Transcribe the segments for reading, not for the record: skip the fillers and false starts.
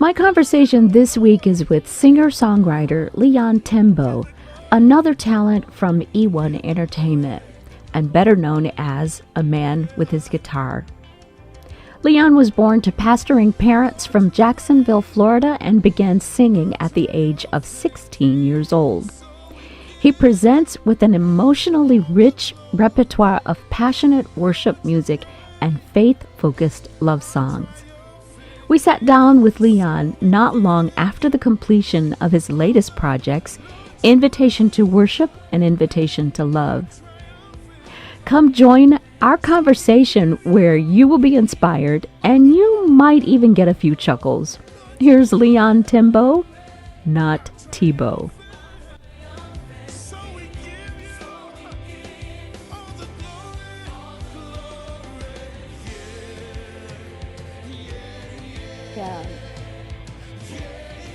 My conversation this week is with singer-songwriter Leon Timbo, another talent from E1 Entertainment, and better known as a man with his guitar. Leon was born to pastoring parents from Jacksonville, Florida, and began singing at the age of 16 years old. He presents with an emotionally rich repertoire of passionate worship music and faith-focused love songs. We sat down with Leon not long after the completion of his latest projects, Invitation to Worship and Invitation to Love. Come join our conversation where you will be inspired and you might even get a few chuckles. Here's Leon Timbo, not Tebow. Yeah,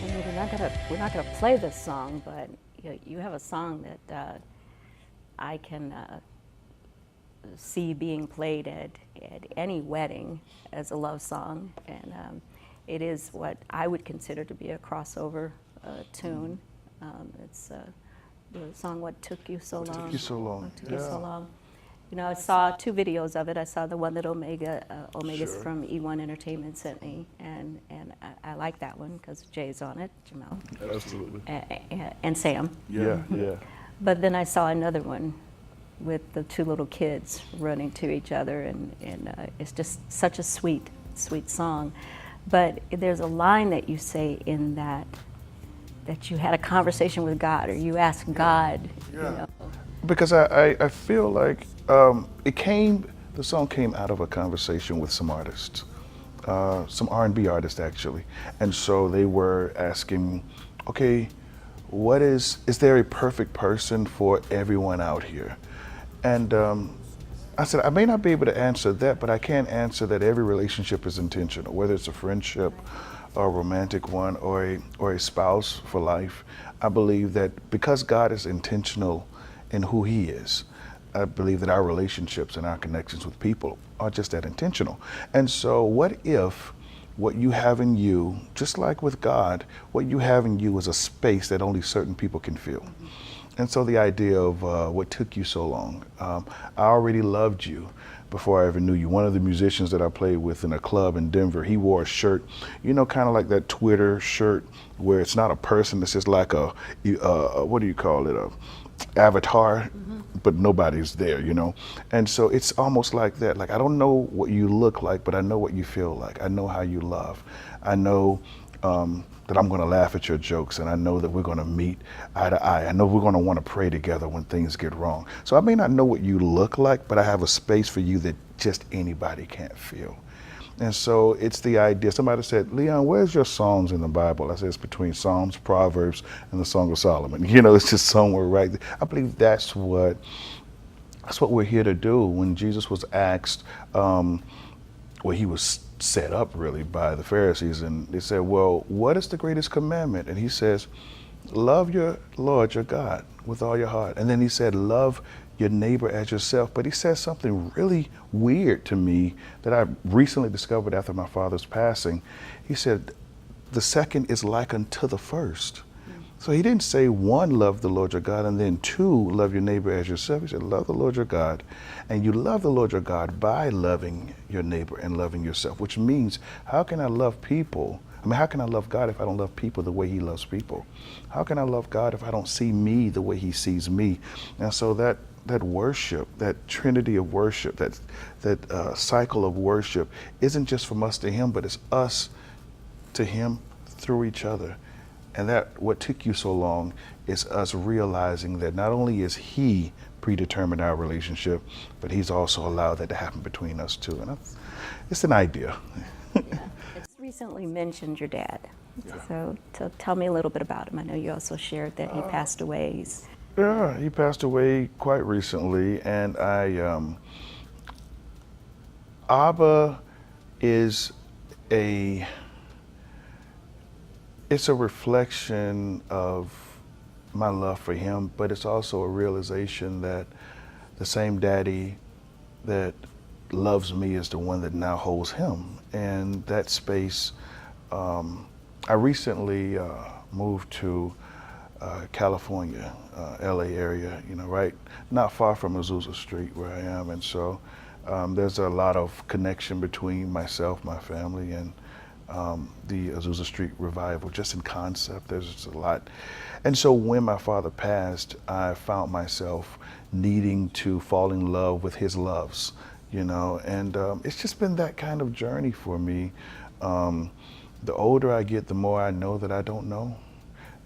and we're not gonna play this song, but you have a song that I can see being played at any wedding as a love song, and it is what I would consider to be a crossover tune. It's the song "What Took You So Long." What took you so long? What took you so long? You know, I saw two videos of it. I saw the one that Omega's Sure. from E1 Entertainment sent me, and I like that one because Jay's on it, Jamal, Absolutely. and Sam. Yeah, yeah. But then I saw another one with the two little kids running to each other, and it's just such a sweet song. But there's a line that you say in that you had a conversation with God, or you asked God, Yeah. you know. Because I feel like the song came out of a conversation with some artists, some R&B artists actually. And so they were asking, okay, is there a perfect person for everyone out here? And I said, I may not be able to answer that, but I can answer that every relationship is intentional, whether it's a friendship or a romantic one or a spouse for life. I believe that because God is intentional in who He is, I believe that our relationships and our connections with people are just that intentional. And so what if what you have in you, just like with God, what you have in you is a space that only certain people can fill? Mm-hmm. And so the idea of what took you so long, I already loved you before I ever knew you. One of the musicians that I played with in a club in Denver, he wore a shirt, you know, kind of like that Twitter shirt where it's not a person, it's just like a what do you call it, a avatar, but nobody's there, you know. And so it's almost like that. Like, I don't know what you look like, but I know what you feel like. I know how you love. I know that I'm going to laugh at your jokes, and I know that we're going to meet eye to eye. I know we're going to want to pray together when things get wrong. So I may not know what you look like, but I have a space for you that just anybody can't feel. And so it's the idea. Somebody said, Leon, where's your Psalms in the Bible? I said, it's between Psalms, Proverbs, and the Song of Solomon. You know, it's just somewhere right there. I believe that's what we're here to do. When Jesus was asked, he was set up really by the Pharisees, and they said, well, what is the greatest commandment? And he says, love your Lord, your God, with all your heart. And then he said, love your neighbor as yourself. But he says something really weird to me that I recently discovered after my father's passing. He said, the second is like unto the first. So he didn't say, one, love the Lord your God, and then two, love your neighbor as yourself. He said, love the Lord your God. And you love the Lord your God by loving your neighbor and loving yourself, which means, how can I love people? I mean, how can I love God if I don't love people the way He loves people? How can I love God if I don't see me the way He sees me? And so that worship, that trinity of worship, that cycle of worship isn't just from us to Him, but it's us to Him through each other. And that what took you so long is us realizing that not only is He predetermined our relationship, but He's also allowed that to happen between us too. And it's an idea. Yeah. It's recently mentioned your dad. Yeah. So tell me a little bit about him. I know you also shared that he passed away. Yeah, he passed away quite recently, and Abba is it's a reflection of my love for him, but it's also a realization that the same daddy that loves me is the one that now holds him. And that space I recently moved to California, LA area, right not far from Azusa Street where I am. And so there's a lot of connection between myself, my family, and the Azusa Street revival, just in concept. There's just a lot. And so when my father passed, I found myself needing to fall in love with his loves, and it's just been that kind of journey for me. The older I get, the more I know that I don't know.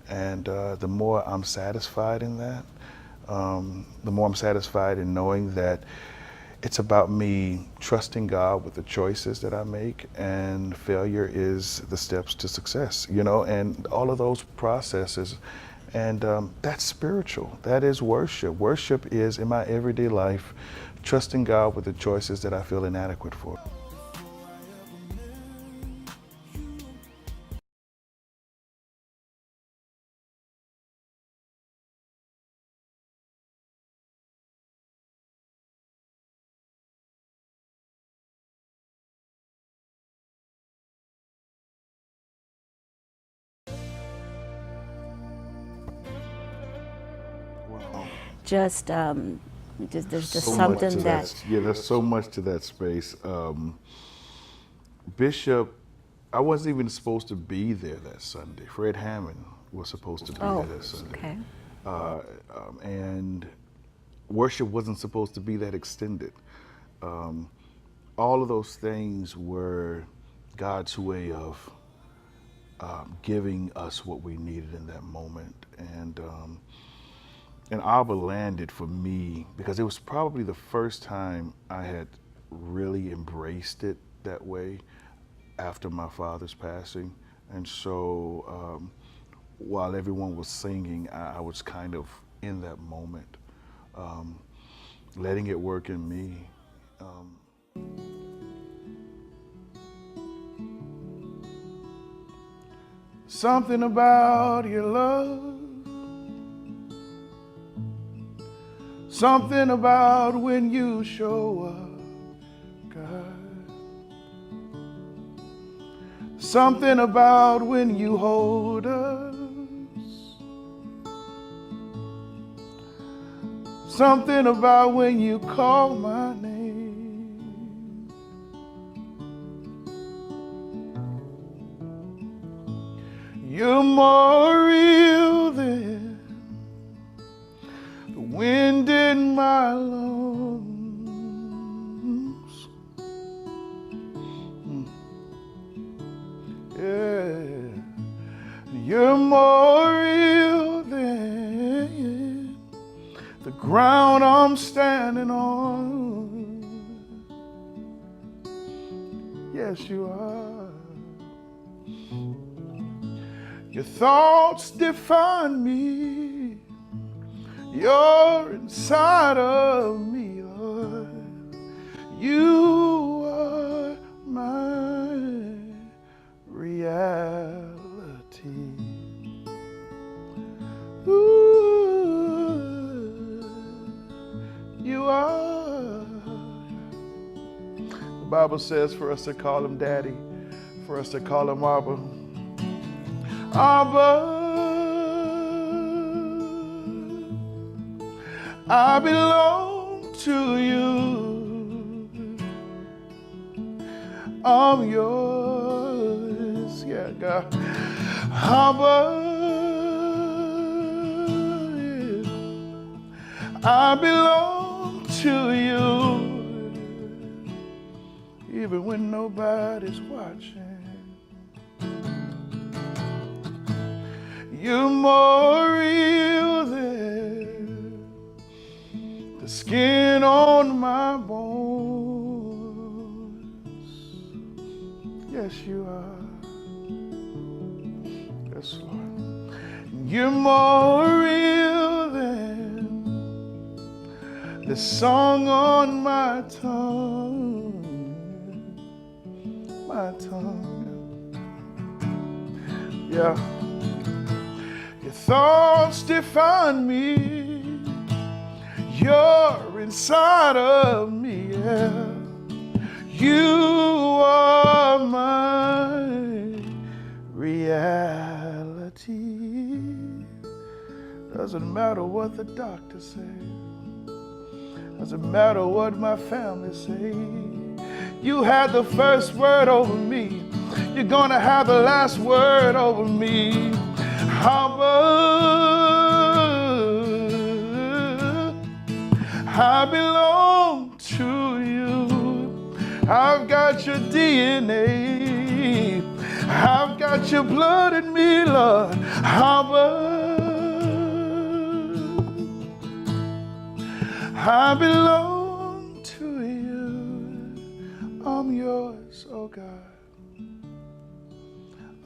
And the more I'm satisfied in that, the more I'm satisfied in knowing that it's about me trusting God with the choices that I make, and failure is the steps to success, and all of those processes. And that's spiritual. That is worship. Worship is, in my everyday life, trusting God with the choices that I feel inadequate for. Wow. Just, there's just So much something to that, that. Yeah, there's so much to that space. Bishop, I wasn't even supposed to be there that Sunday. Fred Hammond was supposed to be oh, there that Sunday. okay. Uh, and worship wasn't supposed to be that extended. Um, all of those things were God's way of giving us what we needed in that moment. And Abba landed for me because it was probably the first time I had really embraced it that way after my father's passing. And so while everyone was singing, I was kind of in that moment, um, letting it work in me. Um, Something about your love, something about when you show up, God. Something about when you hold us, something about when you call my name. You're more real than the wind in my lungs. Yeah, you're more real than the ground I'm standing on. Yes, you are. Your thoughts define me. You're inside of me, Lord. You are my reality. Ooh, you are. The Bible says for us to call him Daddy, for us to call him Abba. Abba, I belong to you. I'm yours, yeah, God. Abba, I belong to you, even when nobody's watching. You're more real than the skin on my bones. Yes, you are. Yes, Lord. You're more real than the song on my tongue. My tongue. Yeah. Your thoughts define me. You're inside of me, yeah. You are my reality. Doesn't matter what the doctor says. Doesn't matter what my family say. You had the first word over me. You're gonna have the last word over me. I belong to you. I've got your DNA. I've got your blood in me, Lord. I belong to you. I'm yours, oh God.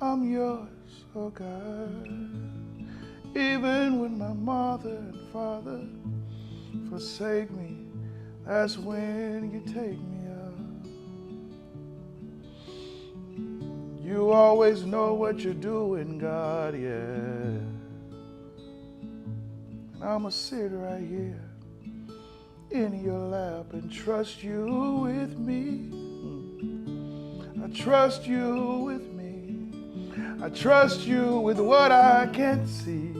I'm yours, oh God. Even when my mother and father forsake me, that's when you take me up. You always know what you're doing, God, yeah. And I'ma sit right here in your lap and trust you with me. I trust you with me. I trust you with what I can't see.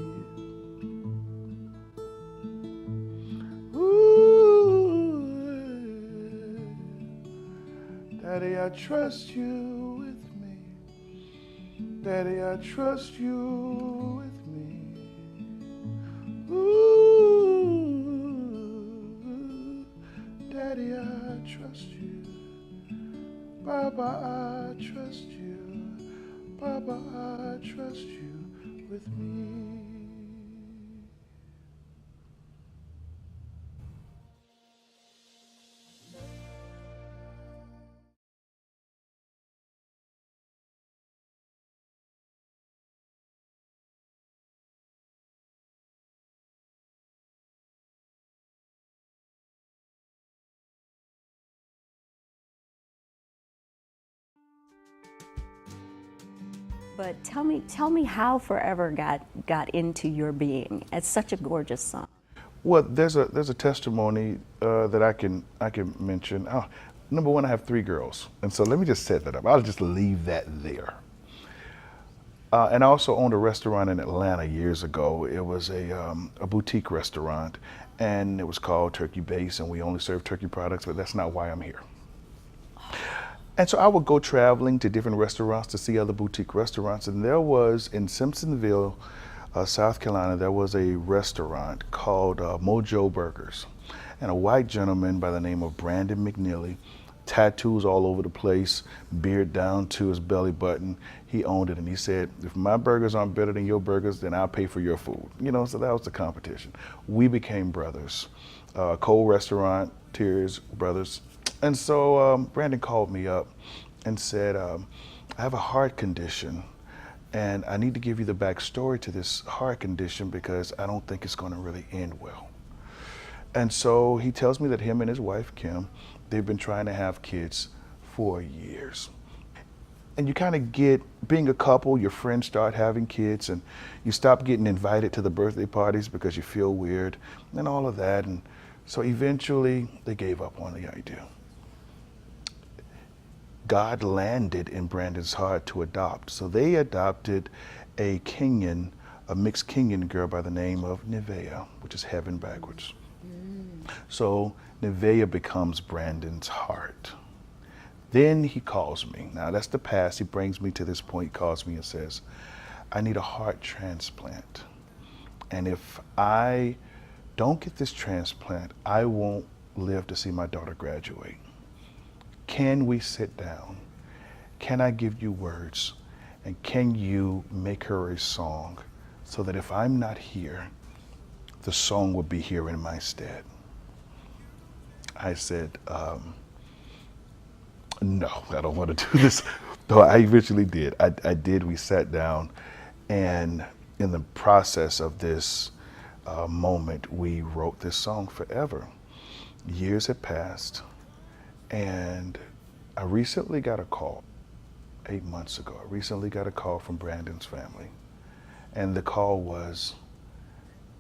Ooh, Daddy, I trust you with me. Daddy, I trust you with me. Ooh, Daddy, I trust you. Baba, I trust you. Baba, I trust you with me. But tell me how Forever got into your being. It's such a gorgeous song. Well, there's a testimony that I can mention. Oh, number one, I have 3 girls, and so let me just set that up. I'll just leave that there. And I also owned a restaurant in Atlanta years ago. It was a boutique restaurant, and it was called Turkey Base, and we only served turkey products. But that's not why I'm here. And so I would go traveling to different restaurants to see other boutique restaurants. And there was in Simpsonville, South Carolina, there was a restaurant called Mojo Burgers. And a white gentleman by the name of Brandon McNeely, tattoos all over the place, beard down to his belly button. He owned it, and he said, if my burgers aren't better than your burgers, then I'll pay for your food. You know, so that was the competition. We became brothers, co-restaurateurs, brothers. And so Brandon called me up and said, I have a heart condition, and I need to give you the backstory to this heart condition because I don't think it's going to really end well. And so he tells me that him and his wife, Kim, they've been trying to have kids for years. And you kind of get, being a couple, your friends start having kids, and you stop getting invited to the birthday parties because you feel weird and all of that. And so eventually they gave up on the idea. God landed in Brandon's heart to adopt. So they adopted a Kenyan, a mixed Kenyan girl by the name of Nevaeh, which is heaven backwards. So Nevaeh becomes Brandon's heart. Then he calls me. Now that's the past. He brings me to this point. He calls me and says, I need a heart transplant. And if I don't get this transplant, I won't live to see my daughter graduate. Can we sit down? Can I give you words? And can you make her a song so that if I'm not here, the song will be here in my stead? I said, no, I don't want to do this. No, I eventually did. I did. We sat down, and in the process of this moment, we wrote this song, Forever. Years had passed, and I recently got a call, 8 months ago. I recently got a call from Brandon's family, and the call was,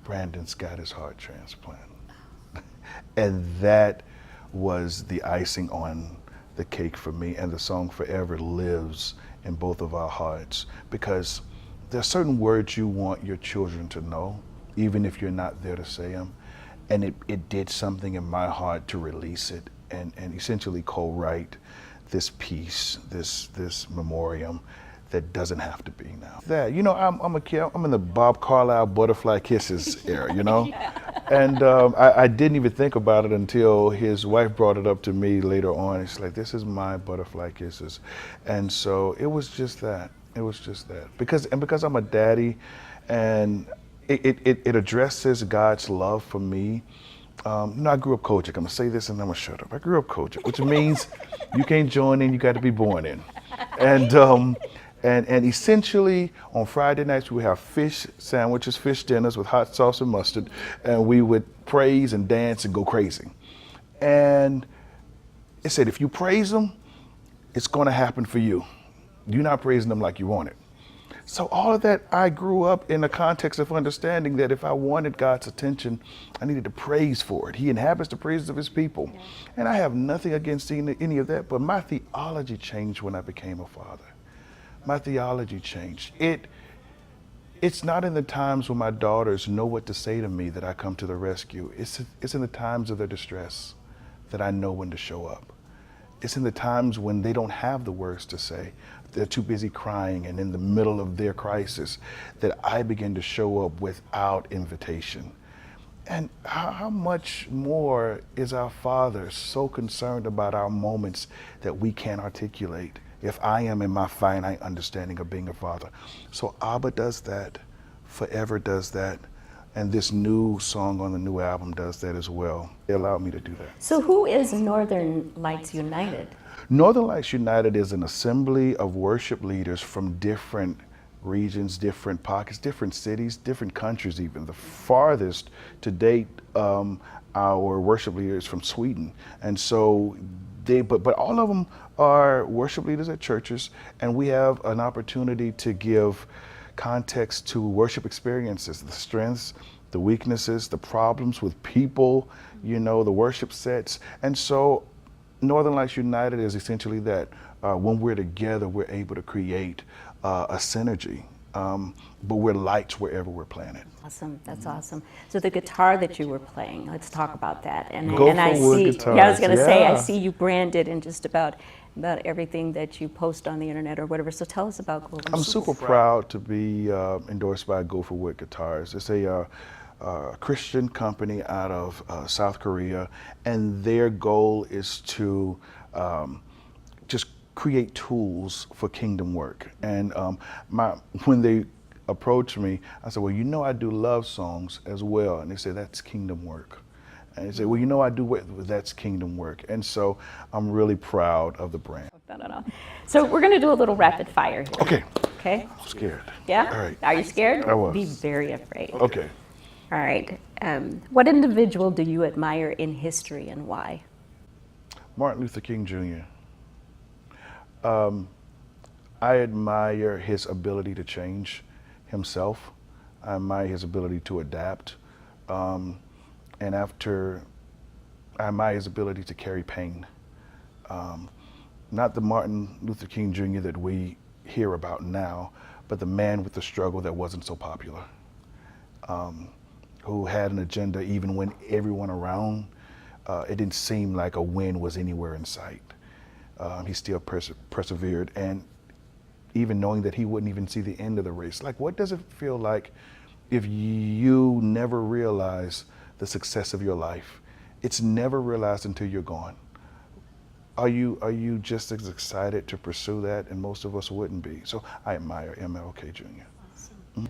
Brandon's got his heart transplant. And that was the icing on the cake for me, and the song forever lives in both of our hearts, because there are certain words you want your children to know, even if you're not there to say them. And it did something in my heart to release it and essentially co-write this piece, this memoriam that doesn't have to be now. That, you know, I'm a kid, I'm in the Bob Carlyle Butterfly Kisses era, you know? And I didn't even think about it until his wife brought it up to me later on. It's like, this is my Butterfly Kisses. And so it was just that. It was just that. Because I'm a daddy, and it addresses God's love for me. You know, I grew up Kojic. I'm gonna say this and I'm gonna shut up. I grew up Kojic, which means you can't join in, you got to be born in. And essentially on Friday nights we would have fish sandwiches, fish dinners with hot sauce and mustard, and we would praise and dance and go crazy. And it said, if you praise them, it's gonna happen for you. You're not praising them like you want it. So all of that, I grew up in the context of understanding that if I wanted God's attention, I needed to praise for it. He inhabits the praises of his people. Yeah. And I have nothing against any of that, but my theology changed when I became a father. My theology changed. It's not in the times when my daughters know what to say to me that I come to the rescue. It's in the times of their distress that I know when to show up. It's in the times when they don't have the words to say. They're too busy crying, and in the middle of their crisis that I begin to show up without invitation. And how much more is our Father so concerned about our moments that we can't articulate, if I am in my finite understanding of being a father. So Abba does that, Forever does that, and this new song on the new album does that as well. They allowed me to do that. So who is Northern Lights United? Northern Lights United is an assembly of worship leaders from different regions, different pockets, different cities, different countries even. The farthest to date, our worship leaders from Sweden. And so but all of them are worship leaders at churches, and we have an opportunity to give context to worship experiences, the strengths, the weaknesses, the problems with people, you know, the worship sets. And so Northern Lights United is essentially that. When we're together, we're able to create a synergy, but we're lights wherever we're planted. Awesome, that's awesome. So the guitar that you were playing, let's talk about that. And I see, guitars. Yeah, I was going to say, I see you branded in just about everything that you post on the internet or whatever. So tell us about Go For Wood. I'm super proud to be endorsed by Go For Wood Guitars. It's a Christian company out of South Korea, and their goal is to just create tools for kingdom work. And when they approached me, I said, well, you know, I do love songs as well. And they said, that's kingdom work. And they said, well, you know, I do that's kingdom work. And so I'm really proud of the brand. No. So we're going to do a little rapid fire here. Okay. Okay. I'm scared. Yeah? All right. Are you scared? I was. Be very afraid. Okay. All right. What individual do you admire in history and why? Martin Luther King Jr. I admire his ability to change himself. I admire his ability to adapt. I admire his ability to carry pain. Not the Martin Luther King Jr. that we hear about now, but the man with the struggle that wasn't so popular, who had an agenda even when everyone around, it didn't seem like a win was anywhere in sight. He still persevered, and even knowing that he wouldn't even see the end of the race. Like, what does it feel like if you never realize the success of your life? It's never realized until you're gone. Are you just as excited to pursue that? And most of us wouldn't be. So I admire MLK Jr. Awesome. Mm-hmm.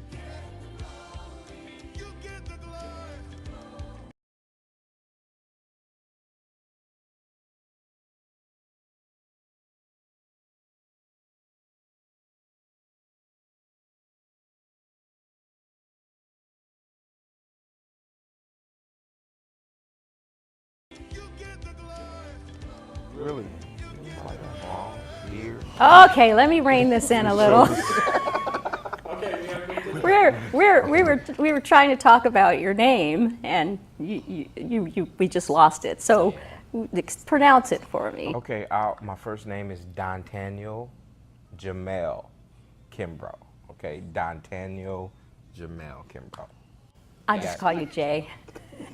Really? Okay, let me rein this in a little. we were trying to talk about your name, and we just lost it. So Pronounce it for me. Okay, my first name is Dontaniel Jamel Kimbrough. Okay, Dontaniel Jamel Kimbrough. I just call you Jay.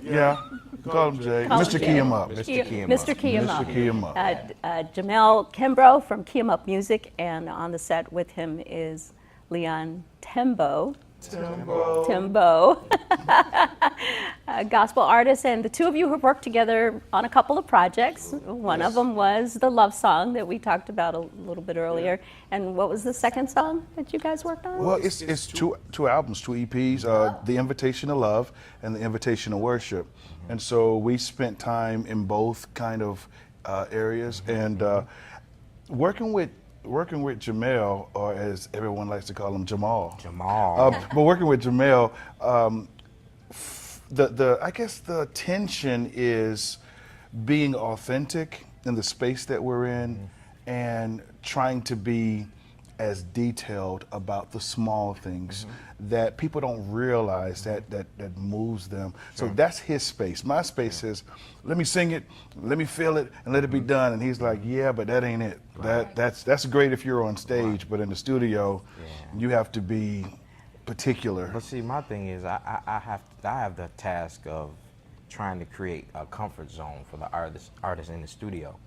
Yeah, call him Jay. Call him Mr. Jay. Key him up. Mr. Key 'em Up. Mr. Key him up. Jamel Kimbrough from Key 'em Up Music, and on the set with him is Leon Timbo. Timbo. A gospel artist, and the two of you have worked together on a couple of projects. One of them was the love song that we talked about a little bit earlier. And what was the second song that you guys worked on? Well, it's two albums, two EPs, The Invitation to Love and The Invitation to Worship. And so we spent time in both kind of areas, and working with Jamel, or as everyone likes to call him, Jamal. But working with Jamel, I guess the tension is being authentic in the space that we're in, and trying to be as detailed about the small things that people don't realize that moves them. So that's his space. My space is, let me sing it, let me feel it, and let it be done. And he's like, yeah, but that ain't it. That's great if you're on stage, but in the studio, you have to be particular. But see, my thing is, I have the task of trying to create a comfort zone for the artist in the studio,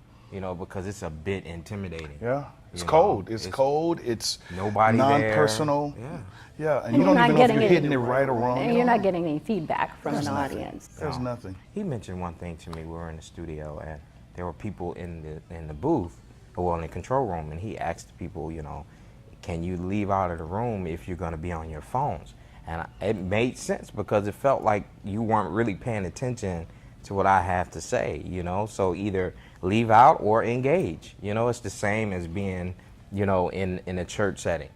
because it's a bit intimidating. Yeah, it's cold. It's cold. It's nobody non-personal. There. Yeah, and you don't even know if you're hitting it right or wrong. And you're not getting any feedback from an audience. There's nothing. He mentioned one thing to me. We were in the studio, and there were people in the booth, well, in the control room, and he asked the people, can you leave out of the room if you're going to be on your phones? And it made sense, because it felt like you weren't really paying attention to what I have to say, So either leave out or engage. It's the same as being, in a church setting.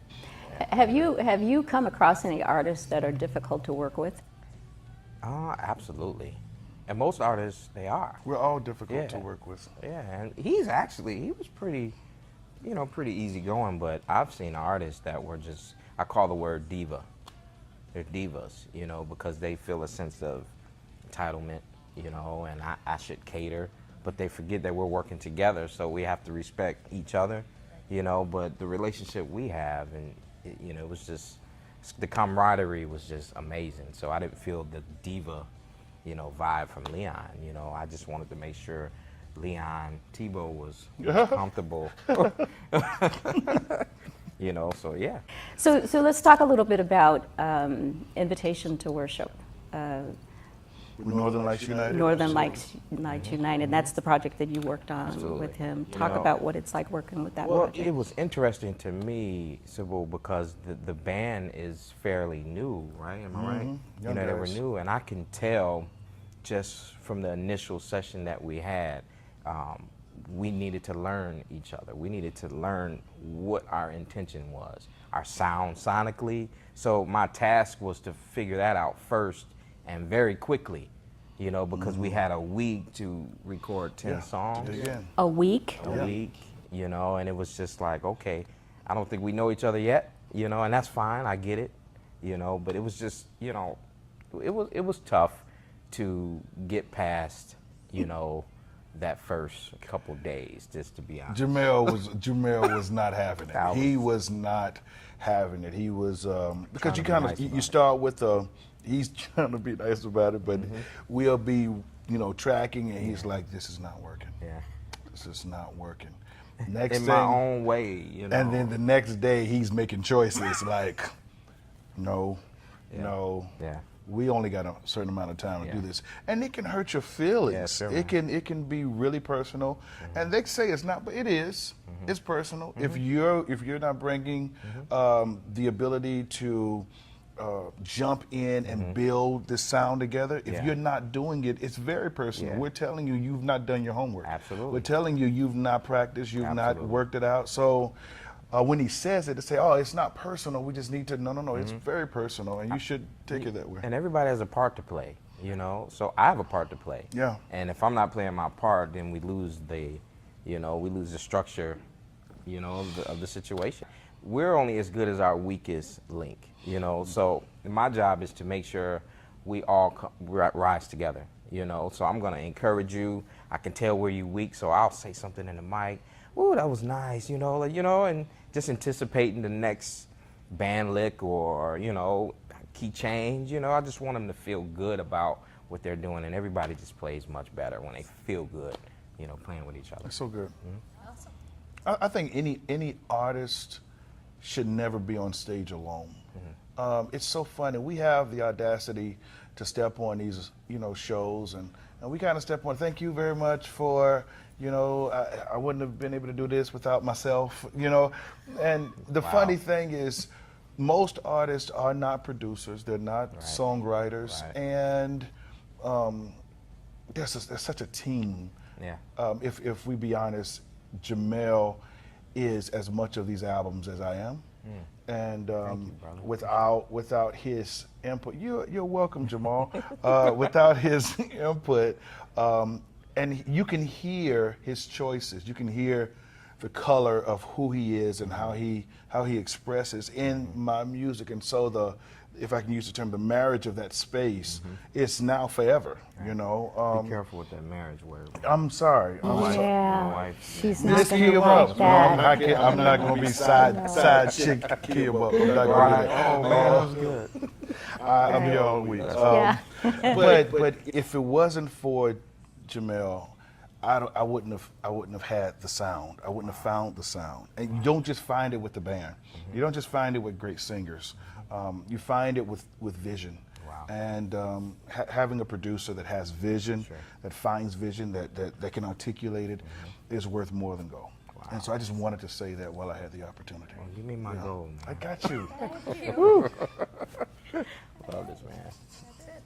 Have you come across any artists that are difficult to work with? Absolutely. And most artists, they are. We're all difficult to work with. Yeah, and he was pretty easygoing, but I've seen artists that were just, I call the word diva. They're divas, because they feel a sense of entitlement, and I should cater, but they forget that we're working together, so we have to respect each other, but the relationship we have, and it was just, the camaraderie was just amazing. So I didn't feel the diva, vibe from Leon. I just wanted to make sure Leon Timbo was comfortable. So yeah. So let's talk a little bit about Invitation to Worship. Northern Lights United. Northern Lights United. That's the project that you worked on Absolutely. with him. Talk about what it's like working with that Well, project. it was interesting to me, Sybil, because the band is fairly new, right? Am I right? Young They were guys. new, and I can tell just from the initial session that we had, we needed to learn each other. We needed to learn what our intention was, our sound sonically. So my task was to figure that out first, and very quickly, because we had a week to record 10 songs. A week? A week, and it was just like, okay, I don't think we know each other yet, and that's fine, I get it, but it was just, it was tough to get past, that first couple days, just to be honest. Jamel was not having it. He was not having it. He was because you start with he's trying to be nice about it, but we'll be tracking, and he's like, this is not working. Yeah. This is not working. Next in thing, my own way, And then the next day he's making choices like, no. Yeah. We only got a certain amount of time to do this, and it can hurt your feelings. Yeah, sure, it can be really personal, and they say it's not, but it is. It's personal. If you're not bringing the ability to jump in and build the sound together, if you're not doing it, it's very personal. Yeah. We're telling you you've not done your homework. Absolutely. We're telling you you've not practiced, you've not worked it out. So. When he says it, to say, oh, it's not personal, we just need to, no, it's very personal, and you should take it that way. And everybody has a part to play, so I have a part to play. Yeah. And if I'm not playing my part, then we lose the structure, of the situation. We're only as good as our weakest link, so my job is to make sure we all rise together, so I'm going to encourage you. I can tell where you weak, so I'll say something in the mic. Ooh, that was nice, and just anticipating the next band lick or, key change. I just want them to feel good about what they're doing, and everybody just plays much better when they feel good, playing with each other. That's so good. I think any artist should never be on stage alone. It's so funny. We have the audacity to step on these, shows, and we kind of step on. Thank you very much for, I wouldn't have been able to do this without myself, And the funny thing is, most artists are not producers. They're not songwriters, and there's such a team. Yeah. If we be honest, Jamel is as much of these albums as I am, and without his input, you're welcome, Jamal. Without his input, and you can hear his choices. You can hear the color of who he is and how he expresses in my music, and so if I can use the term, the marriage of that space, it's now forever. Be careful with that marriage word. I'm sorry. Yeah, she's not Miss going to Kiyobo. like that. I'm not going to be side chick Kiyobo. I'm not going to do that. Oh man, that was good. I'm here all week. Yeah. But if it wasn't for Jamel, I wouldn't have had the sound. I wouldn't have found the sound. And you don't just find it with the band. You don't just find it with great singers. You find it with vision. Wow. And having a producer that has vision, that finds vision, that can articulate it, is worth more than gold. Wow. And so I just wanted to say that while I had the opportunity. Well, give me my gold, man. I got you. Love this, man. That's it.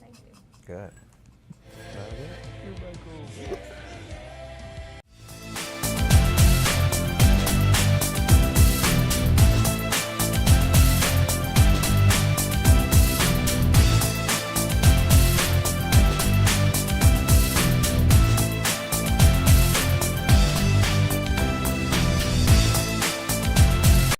Thank you. Good. You're my gold.